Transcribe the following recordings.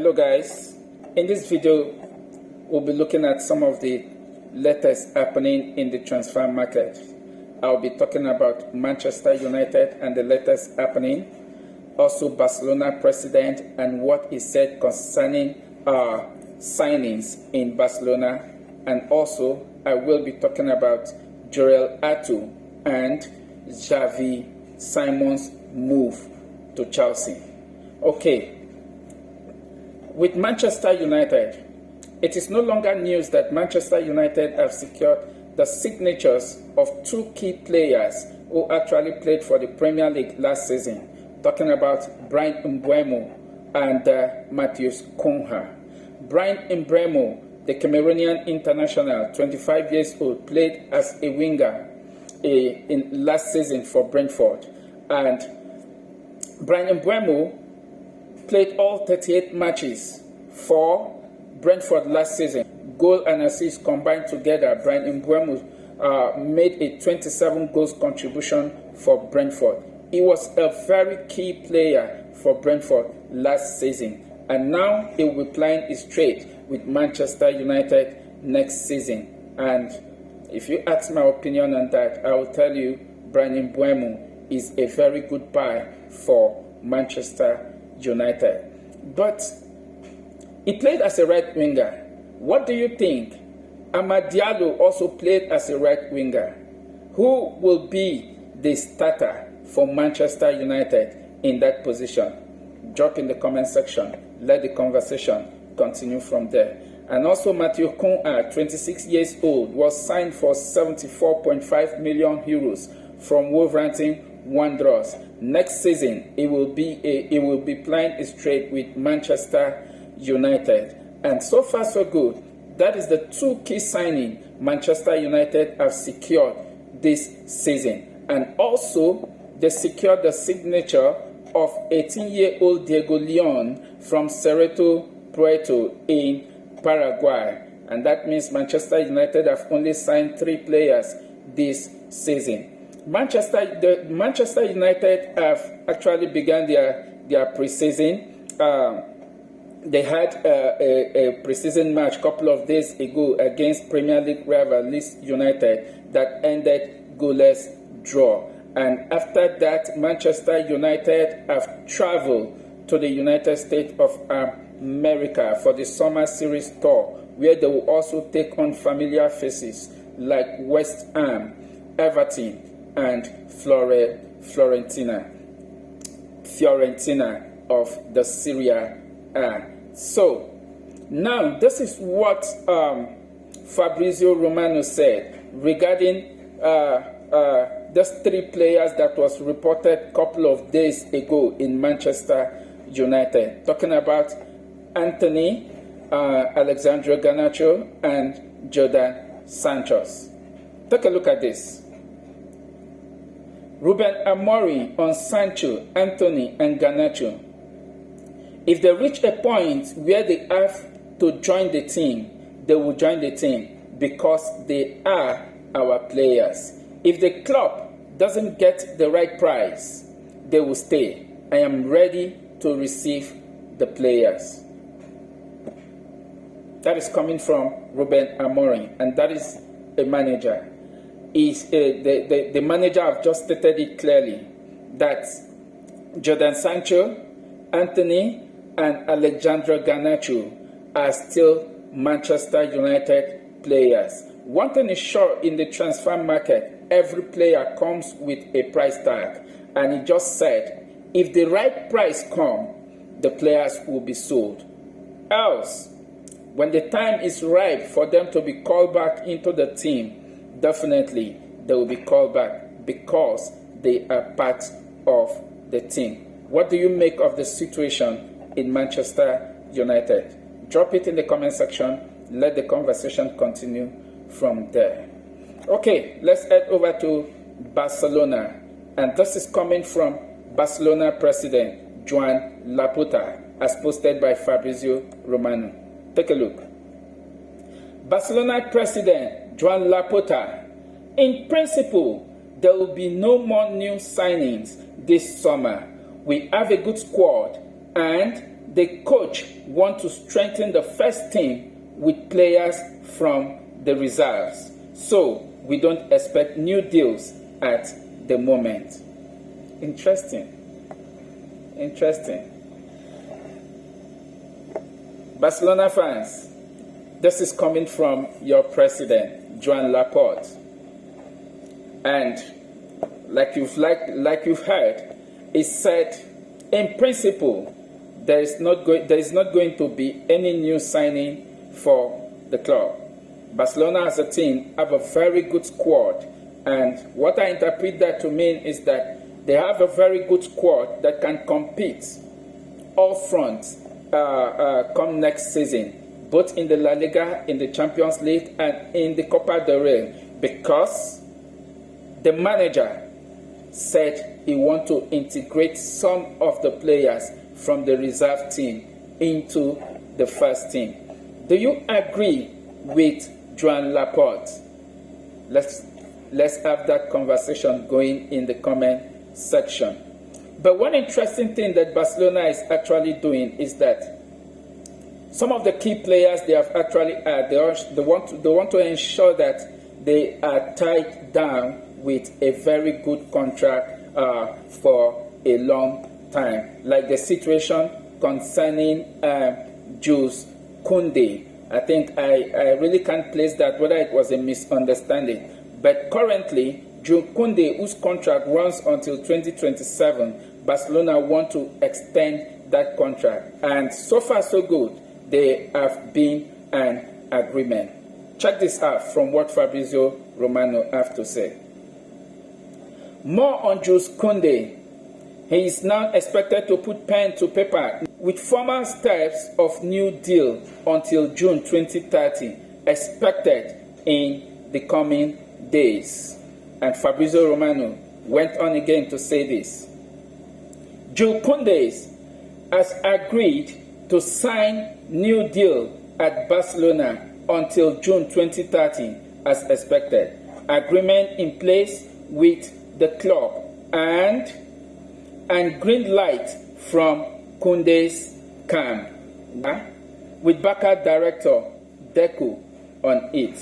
Hello guys, in this video we'll be looking at some of the latest happening in the transfer market. I'll be talking about Manchester United and the latest happening, also Barcelona president and what he said concerning signings in Barcelona, and also I will be talking about Jorrel Hato and Xavi Simon's move to Chelsea. Okay, with Manchester United, it is no longer news that Manchester United have secured the signatures of two key players who actually played for the Premier League last season, talking about Bryan Mbeumo and Matheus Cunha. Bryan Mbeumo, the Cameroonian international, 25 years old, played as a winger in last season for Brentford, and Bryan Mbeumo played all 38 matches for Brentford last season. Goal and assist combined together, Bryan Mbeumo made a 27 goals contribution for Brentford. He was a very key player for Brentford last season, and now he will be playing his trade with Manchester United next season. And if you ask my opinion on that, I will tell you Bryan Mbeumo is a very good buy for Manchester United. But he played as a right winger. What do you think? Amad Diallo also played as a right winger. Who will be the starter for Manchester United in that position? Drop in the comment section. Let the conversation continue from there. And also Matheus Cunha, 26 years old, was signed for 74.5 million euros from Wolverhampton Wanderers. Next season, he will be playing his trade with Manchester United. And so far so good. That is the two key signing Manchester United have secured this season. And also they secured the signature of 18-year-old Diego Leon from Cerrito Puerto in Paraguay. And that means Manchester United have only signed 3 players this season. Manchester United have actually begun their preseason. They had a preseason match a couple of days ago against Premier League rival Leeds United that ended goalless draw. And after that, Manchester United have traveled to the United States of America for the Summer Series tour, where they will also take on familiar faces like West Ham, Everton, and Fiorentina of the Serie A. So now this is what Fabrizio Romano said regarding those 3 players that was reported a couple of days ago in Manchester United, talking about Anthony, Alexandre Garnacho, and Jadon Sancho. Take a look at this. Ruben Amorim on Sancho, Anthony, and Garnacho. If they reach a point where they have to join the team, they will join the team because they are our players. If the club doesn't get the right price, they will stay. I am ready to receive the players. That is coming from Ruben Amorim, and that is a manager. The manager have just stated it clearly that Jadon Sancho, Anthony, and Alexandre Garnacho are still Manchester United players. One thing is sure in the transfer market, every player comes with a price tag, and he just said if the right price comes, the players will be sold. Else, when the time is ripe for them to be called back into the team, definitely they will be called back because they are part of the team. What do you make of the situation in Manchester United? Drop it in the comment section. Let the conversation continue from there. Okay, let's head over to Barcelona. And this is coming from Barcelona president Joan Laporta, as posted by Fabrizio Romano. Take a look. Barcelona president Joan Laporta. In principle, there will be no more new signings this summer. We have a good squad and the coach wants to strengthen the first team with players from the reserves. So we don't expect new deals at the moment. Interesting. Barcelona fans, this is coming from your president, Joan Laporta. And like you've heard, he said, in principle, there is not going to be any new signing for the club. Barcelona as a team have a very good squad, and what I interpret that to mean is that they have a very good squad that can compete all fronts come next season, both in the La Liga, in the Champions League, and in the Copa del Rey, because the manager said he wants to integrate some of the players from the reserve team into the first team. Do you agree with Joan Laporta? Let's have that conversation going in the comment section. But one interesting thing that Barcelona is actually doing is that some of the key players they have actually they want to ensure that they are tied down with a very good contract for a long time, like the situation concerning Jules Koundé. I think I really can't place that, whether it was a misunderstanding. But currently, Jules Koundé, whose contract runs until 2027, Barcelona want to extend that contract. And so far, so good. There have been an agreement. Check this out from what Fabrizio Romano have to say. More on Jules Koundé. He is now expected to put pen to paper with formal steps of new deal until June 2030 expected in the coming days. And Fabrizio Romano went on again to say this. Jules Koundé has agreed to sign new deal at Barcelona until June 2030 as expected. Agreement in place with the club and green light from Koundé's camp, with backup director Deco on it.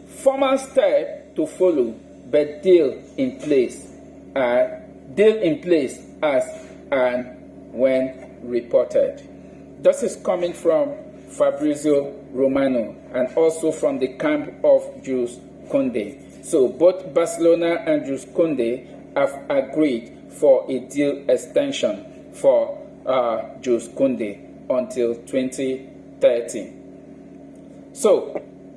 Formal step to follow, but deal in place as and when reported. This is coming from Fabrizio Romano and also from the camp of Jules Koundé. So both Barcelona and Jules Koundé have agreed for a deal extension for Jules Koundé until 2030. So,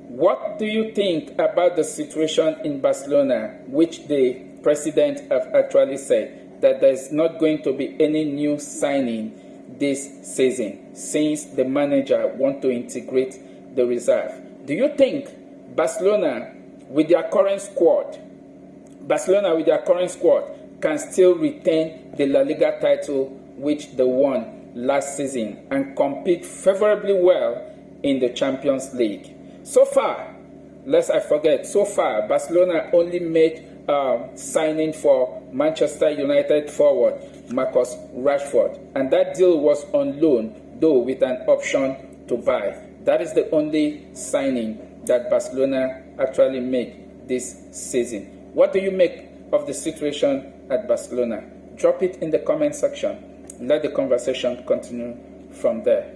what do you think about the situation in Barcelona, which the president have actually said that there is not going to be any new signing this season, since the manager wants to integrate the reserve? Do you think Barcelona with their current squad can still retain the La Liga title which they won last season and compete favorably well in the Champions League? So far, Barcelona only made signing for Manchester United forward Marcus Rashford, and that deal was on loan, though with an option to buy. That is the only signing that Barcelona actually made this season. What do you make of the situation at Barcelona? Drop it in the comment section. Let the conversation continue from there.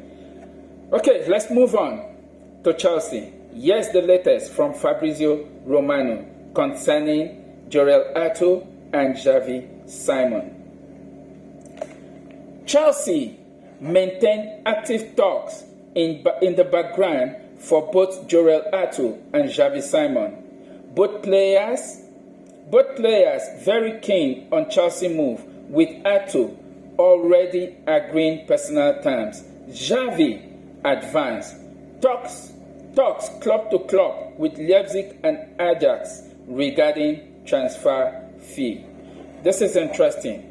Okay, let's move on to Chelsea. Here's the latest from Fabrizio Romano concerning Jorrel Hato and Xavi Simon. Chelsea maintain active talks in the background for both Jorrel Hato and Xavi Simon. Both players very keen on Chelsea move, with Hato already agreeing personal terms. Xavi advanced talks club to club with Leipzig and Ajax regarding transfer fee. This is interesting,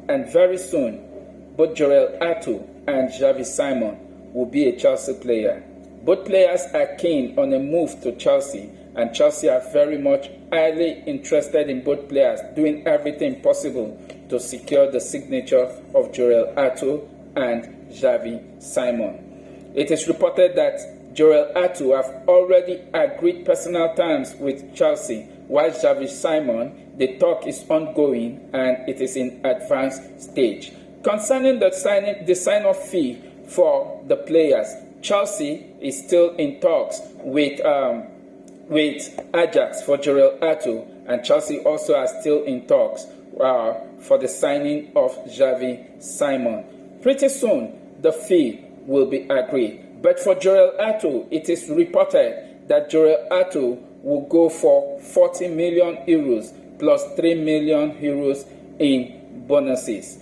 and very soon both Jorrel Hato and Xavi Simon will be a Chelsea player. Both players are keen on a move to Chelsea, and Chelsea are very much highly interested in both players, doing everything possible to secure the signature of Jorrel Hato and Xavi Simon. It is reported that Jorrel Hato have already agreed personal terms with Chelsea, while Xavi Simon, the talk is ongoing and it is in advanced stage. Concerning the sign-off fee for the players, Chelsea is still in talks with Ajax for Jorrel Hato, and Chelsea also are still in talks for the signing of Xavi Simon. Pretty soon, the fee will be agreed. But for Jorrel Hato, it is reported that Jorrel Hato will go for 40 million euros plus 3 million euros in bonuses.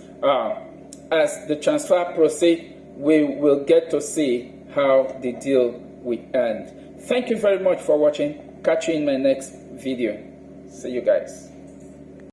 As the transfer proceeds, we will get to see how the deal will end. Thank you very much for watching. Catch you in my next video. See you guys.